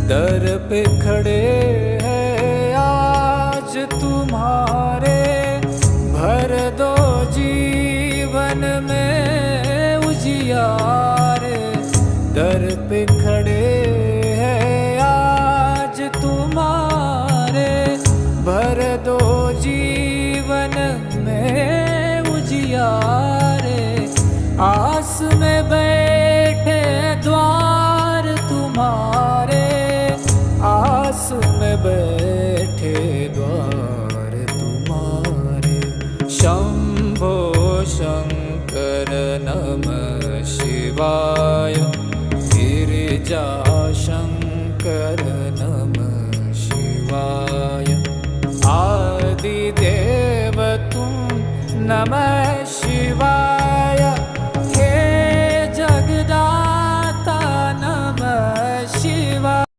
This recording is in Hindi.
दर पे खड़े हैं आज तुम्हारे, भर दो जीवन में उजियारे। दर पे खड़े हैं आज तुम्हारे, भर दो जीवन में उजियारे। आस में बैठे द्वार तुम्हारे, आस में बैठे द्वार तुम्हारे। शंभो शंकर नमः शिवाय, गिरिजा शंकर नमः शिवाय। आदिदेव तुम नमः